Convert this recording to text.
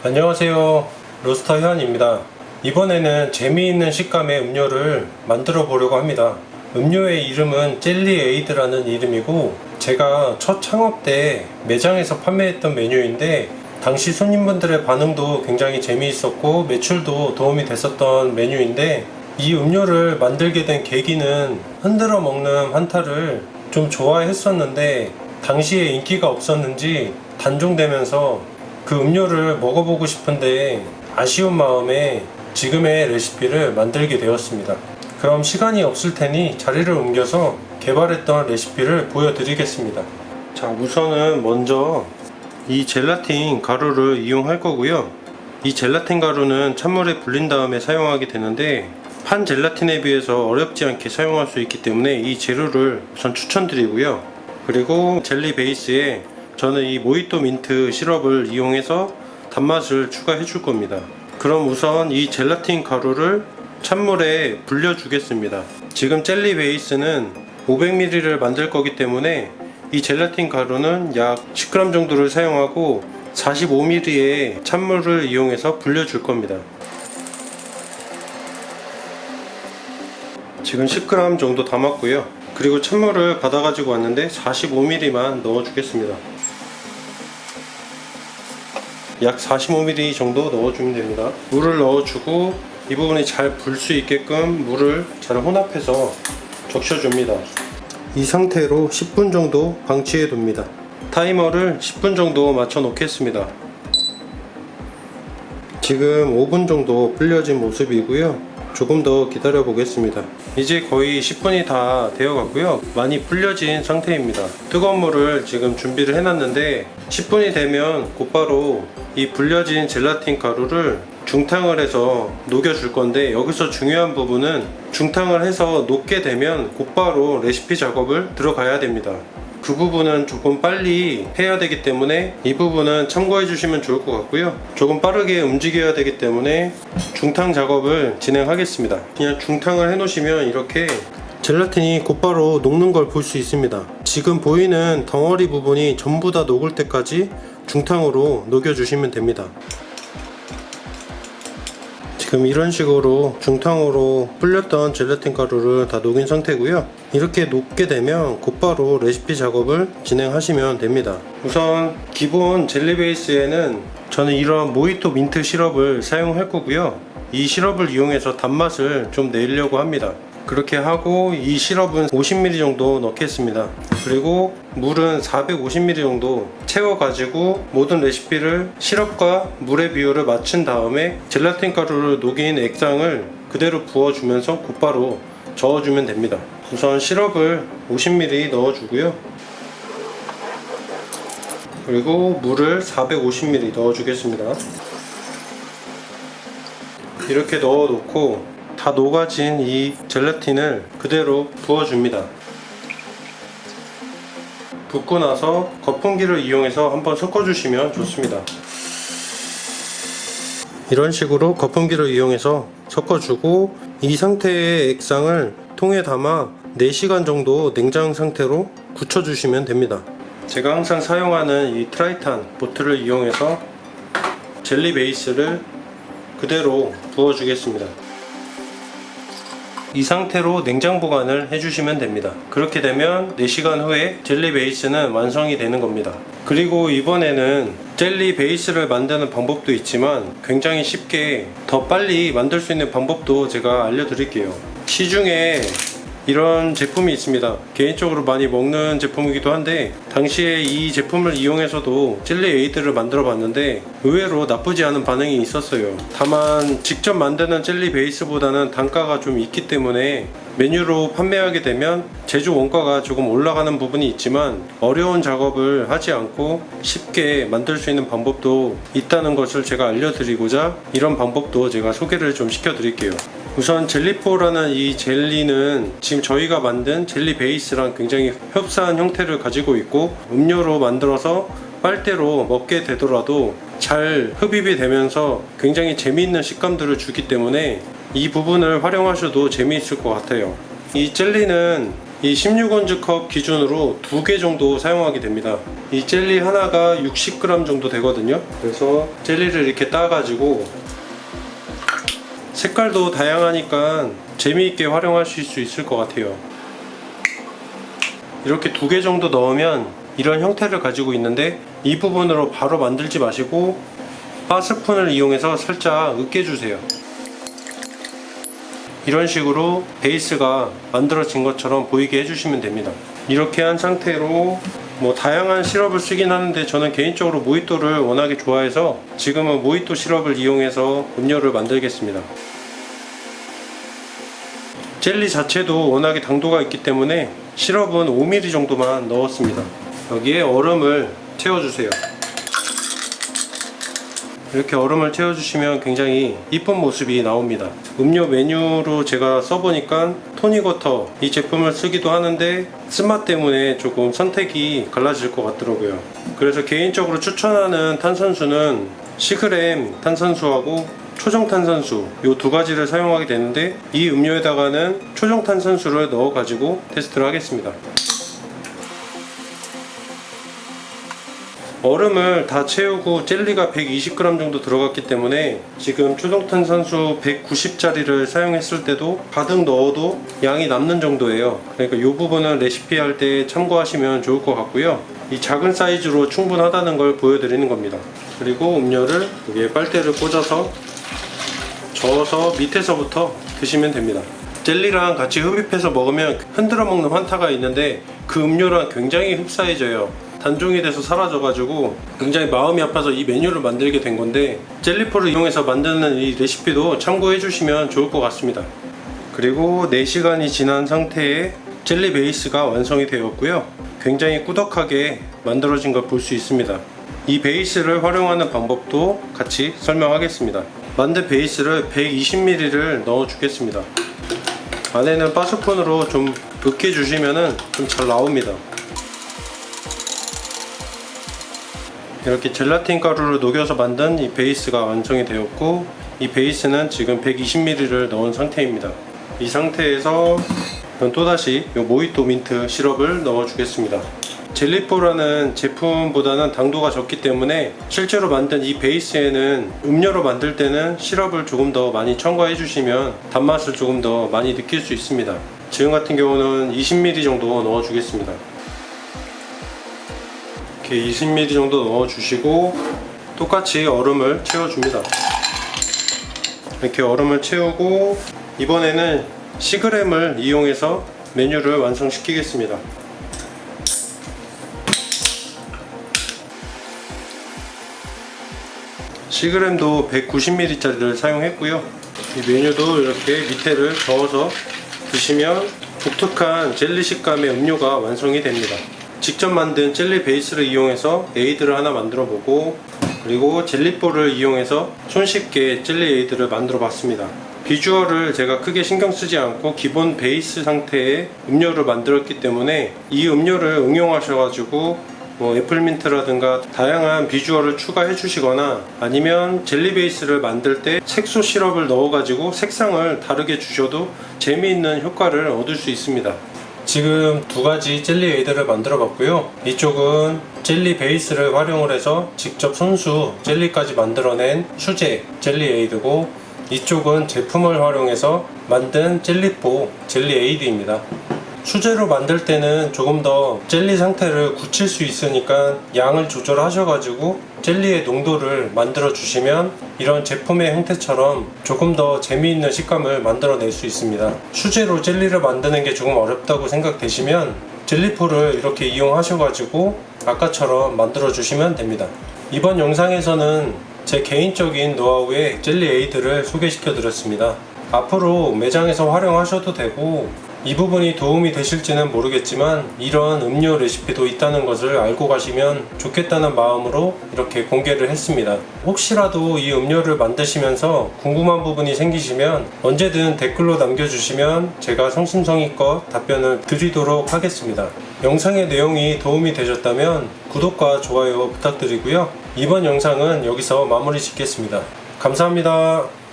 안녕하세요, 로스터 현입니다. 이번에는 재미있는 식감의 음료를 만들어 보려고 합니다. 음료의 이름은 젤리 에이드라는 이름이고, 제가 첫 창업 때 매장에서 판매했던 메뉴인데 당시 손님분들의 반응도 굉장히 재미있었고 매출도 도움이 됐었던 메뉴인데, 이 음료를 만들게 된 계기는 흔들어 먹는 환타를 좀 좋아했었는데 당시에 인기가 없었는지 단종되면서 그 음료를 먹어보고 싶은데 아쉬운 마음에 지금의 레시피를 만들게 되었습니다. 그럼 시간이 없을 테니 자리를 옮겨서 개발했던 레시피를 보여드리겠습니다. 자, 우선은 먼저 이 젤라틴 가루를 이용할 거고요. 이 젤라틴 가루는 찬물에 불린 다음에 사용하게 되는데 판 젤라틴에 비해서 어렵지 않게 사용할 수 있기 때문에 이 재료를 우선 추천드리고요. 그리고 젤리 베이스에 저는 이 모히또 민트 시럽을 이용해서 단맛을 추가해 줄 겁니다. 그럼 우선 이 젤라틴 가루를 찬물에 불려 주겠습니다. 지금 젤리 베이스는 500ml를 만들 거기 때문에 이 젤라틴 가루는 약 10g 정도를 사용하고 45ml의 찬물을 이용해서 불려 줄 겁니다. 지금 10g 정도 담았고요. 그리고 찬물을 받아 가지고 왔는데 45ml만 넣어 주겠습니다. 약 45ml 정도 넣어주면 됩니다. 물을 넣어주고 이 부분이 잘 불 수 있게끔 물을 잘 혼합해서 적셔줍니다. 이 상태로 10분 정도 방치해 둡니다. 타이머를 10분 정도 맞춰 놓겠습니다. 지금 5분 정도 불려진 모습이고요. 조금 더 기다려 보겠습니다. 이제 거의 10분이 다 되어 갔고요. 많이 불려진 상태입니다. 뜨거운 물을 지금 준비를 해놨는데 10분이 되면 곧바로 이 불려진 젤라틴 가루를 중탕을 해서 녹여줄 건데, 여기서 중요한 부분은 중탕을 해서 녹게 되면 곧바로 레시피 작업을 들어가야 됩니다. 그 부분은 조금 빨리 해야 되기 때문에 이 부분은 참고해 주시면 좋을 것 같고요. 조금 빠르게 움직여야 되기 때문에 중탕 작업을 진행하겠습니다. 그냥 중탕을 해 놓으시면 이렇게 젤라틴이 곧바로 녹는 걸 볼 수 있습니다. 지금 보이는 덩어리 부분이 전부 다 녹을 때까지 중탕으로 녹여 주시면 됩니다. 지금 이런 식으로 중탕으로 불렸던 젤라틴 가루를 다 녹인 상태고요. 이렇게 녹게 되면 곧바로 레시피 작업을 진행하시면 됩니다. 우선 기본 젤리 베이스에는 저는 이런 모히또 민트 시럽을 사용할 거고요. 이 시럽을 이용해서 단맛을 좀 내려고 합니다. 그렇게 하고 이 시럽은 50ml 정도 넣겠습니다. 그리고 물은 450ml 정도 채워가지고 모든 레시피를 시럽과 물의 비율을 맞춘 다음에 젤라틴 가루를 녹인 액상을 그대로 부어주면서 곧바로 저어주면 됩니다. 우선 시럽을 50ml 넣어주고요. 그리고 물을 450ml 넣어주겠습니다. 이렇게 넣어놓고 다 녹아진 이 젤라틴을 그대로 부어줍니다. 붓고 나서 거품기를 이용해서 한번 섞어주시면 좋습니다. 이런 식으로 거품기를 이용해서 섞어주고 이 상태의 액상을 통에 담아 4시간 정도 냉장 상태로 굳혀주시면 됩니다. 제가 항상 사용하는 이 트라이탄 보틀을 이용해서 젤리 베이스를 그대로 부어주겠습니다. 이 상태로 냉장 보관을 해주시면 됩니다. 그렇게 되면 4시간 후에 젤리 베이스는 완성이 되는 겁니다. 그리고 이번에는 젤리 베이스를 만드는 방법도 있지만 굉장히 쉽게 더 빨리 만들 수 있는 방법도 제가 알려드릴게요. 시중에 이런 제품이 있습니다. 개인적으로 많이 먹는 제품이기도 한데 당시에 이 제품을 이용해서도 젤리 에이드를 만들어 봤는데 의외로 나쁘지 않은 반응이 있었어요. 다만 직접 만드는 젤리 베이스보다는 단가가 좀 있기 때문에 메뉴로 판매하게 되면 제조 원가가 조금 올라가는 부분이 있지만 어려운 작업을 하지 않고 쉽게 만들 수 있는 방법도 있다는 것을 제가 알려드리고자 이런 방법도 제가 소개를 좀 시켜드릴게요. 우선 젤리포라는 이 젤리는 지금 저희가 만든 젤리 베이스랑 굉장히 흡사한 형태를 가지고 있고 음료로 만들어서 빨대로 먹게 되더라도 잘 흡입이 되면서 굉장히 재미있는 식감들을 주기 때문에 이 부분을 활용하셔도 재미있을 것 같아요. 이 젤리는 이 16온즈 컵 기준으로 2개 정도 사용하게 됩니다. 이 젤리 하나가 60g 정도 되거든요. 그래서 젤리를 이렇게 따가지고 색깔도 다양하니까 재미있게 활용하실 수 있을 것 같아요. 이렇게 2개 정도 넣으면 이런 형태를 가지고 있는데, 이 부분으로 바로 만들지 마시고 바 스푼을 이용해서 살짝 으깨주세요. 이런 식으로 베이스가 만들어진 것처럼 보이게 해주시면 됩니다. 이렇게 한 상태로 다양한 시럽을 쓰긴 하는데, 저는 개인적으로 모히또를 워낙에 좋아해서 지금은 모히또 시럽을 이용해서 음료를 만들겠습니다. 젤리 자체도 워낙에 당도가 있기 때문에 시럽은 5ml 정도만 넣었습니다. 여기에 얼음을 채워주세요. 이렇게 얼음을 채워주시면 굉장히 이쁜 모습이 나옵니다. 음료 메뉴로 제가 써보니까 토닉워터 이 제품을 쓰기도 하는데, 쓴맛 때문에 조금 선택이 갈라질 것 같더라고요. 그래서 개인적으로 추천하는 탄산수는 시그램 탄산수하고 초정 탄산수, 이 2가지를 사용하게 되는데, 이 음료에다가는 초정 탄산수를 넣어 가지고 테스트를 하겠습니다. 얼음을 다 채우고 젤리가 120g 정도 들어갔기 때문에 지금 초정탄산수 190짜리를 사용했을 때도 가득 넣어도 양이 남는 정도예요. 그러니까 이 부분은 레시피 할 때 참고하시면 좋을 것 같고요. 이 작은 사이즈로 충분하다는 걸 보여드리는 겁니다. 그리고 음료를 여기에 빨대를 꽂아서 저어서 밑에서부터 드시면 됩니다. 젤리랑 같이 흡입해서 먹으면 흔들어 먹는 환타가 있는데, 그 음료랑 굉장히 흡사해져요. 단종이 돼서 사라져가지고 굉장히 마음이 아파서 이 메뉴를 만들게 된 건데, 젤리포를 이용해서 만드는 이 레시피도 참고해 주시면 좋을 것 같습니다. 그리고 4시간이 지난 상태에 젤리 베이스가 완성이 되었고요. 굉장히 꾸덕하게 만들어진 걸 볼 수 있습니다. 이 베이스를 활용하는 방법도 같이 설명하겠습니다. 만든 베이스를 120ml를 넣어 주겠습니다. 안에는 바스콘으로 좀 으깨 주시면 좀 잘 나옵니다. 이렇게 젤라틴 가루를 녹여서 만든 이 베이스가 완성이 되었고, 이 베이스는 지금 120ml를 넣은 상태입니다. 이 상태에서 또다시 이 모히또 민트 시럽을 넣어 주겠습니다. 젤리포라는 제품보다는 당도가 적기 때문에 실제로 만든 이 베이스에는 음료로 만들 때는 시럽을 조금 더 많이 첨가해 주시면 단맛을 조금 더 많이 느낄 수 있습니다. 지금 같은 경우는 20ml 정도 넣어 주겠습니다. 이렇게 20ml 정도 넣어 주시고 똑같이 얼음을 채워 줍니다. 이렇게 얼음을 채우고 이번에는 시그램을 이용해서 메뉴를 완성시키겠습니다. 시그램도 190ml짜리를 사용했고요. 이 메뉴도 이렇게 밑에를 저어서 드시면 독특한 젤리 식감의 음료가 완성이 됩니다. 직접 만든 젤리 베이스를 이용해서 에이드를 하나 만들어 보고, 그리고 젤리볼을 이용해서 손쉽게 젤리 에이드를 만들어 봤습니다. 비주얼을 제가 크게 신경 쓰지 않고 기본 베이스 상태의 음료를 만들었기 때문에 이 음료를 응용하셔가지고 애플민트라든가 다양한 비주얼을 추가해 주시거나, 아니면 젤리 베이스를 만들 때 색소 시럽을 넣어 가지고 색상을 다르게 주셔도 재미있는 효과를 얻을 수 있습니다. 지금 2가지 젤리 에이드를 만들어 봤고요. 이쪽은 젤리 베이스를 활용을 해서 직접 손수 젤리까지 만들어낸 수제 젤리 에이드고, 이쪽은 제품을 활용해서 만든 젤리포 젤리 에이드입니다. 수제로 만들 때는 조금 더 젤리 상태를 굳힐 수 있으니까 양을 조절하셔가지고 젤리의 농도를 만들어 주시면 이런 제품의 형태처럼 조금 더 재미있는 식감을 만들어낼 수 있습니다. 수제로 젤리를 만드는 게 조금 어렵다고 생각되시면 젤리포를 이렇게 이용하셔가지고 아까처럼 만들어 주시면 됩니다. 이번 영상에서는 제 개인적인 노하우의 젤리 에이드를 소개시켜 드렸습니다. 앞으로 매장에서 활용하셔도 되고, 이 부분이 도움이 되실지는 모르겠지만 이런 음료 레시피도 있다는 것을 알고 가시면 좋겠다는 마음으로 이렇게 공개를 했습니다. 혹시라도 이 음료를 만드시면서 궁금한 부분이 생기시면 언제든 댓글로 남겨주시면 제가 성심성의껏 답변을 드리도록 하겠습니다. 영상의 내용이 도움이 되셨다면 구독과 좋아요 부탁드리고요. 이번 영상은 여기서 마무리 짓겠습니다. 감사합니다.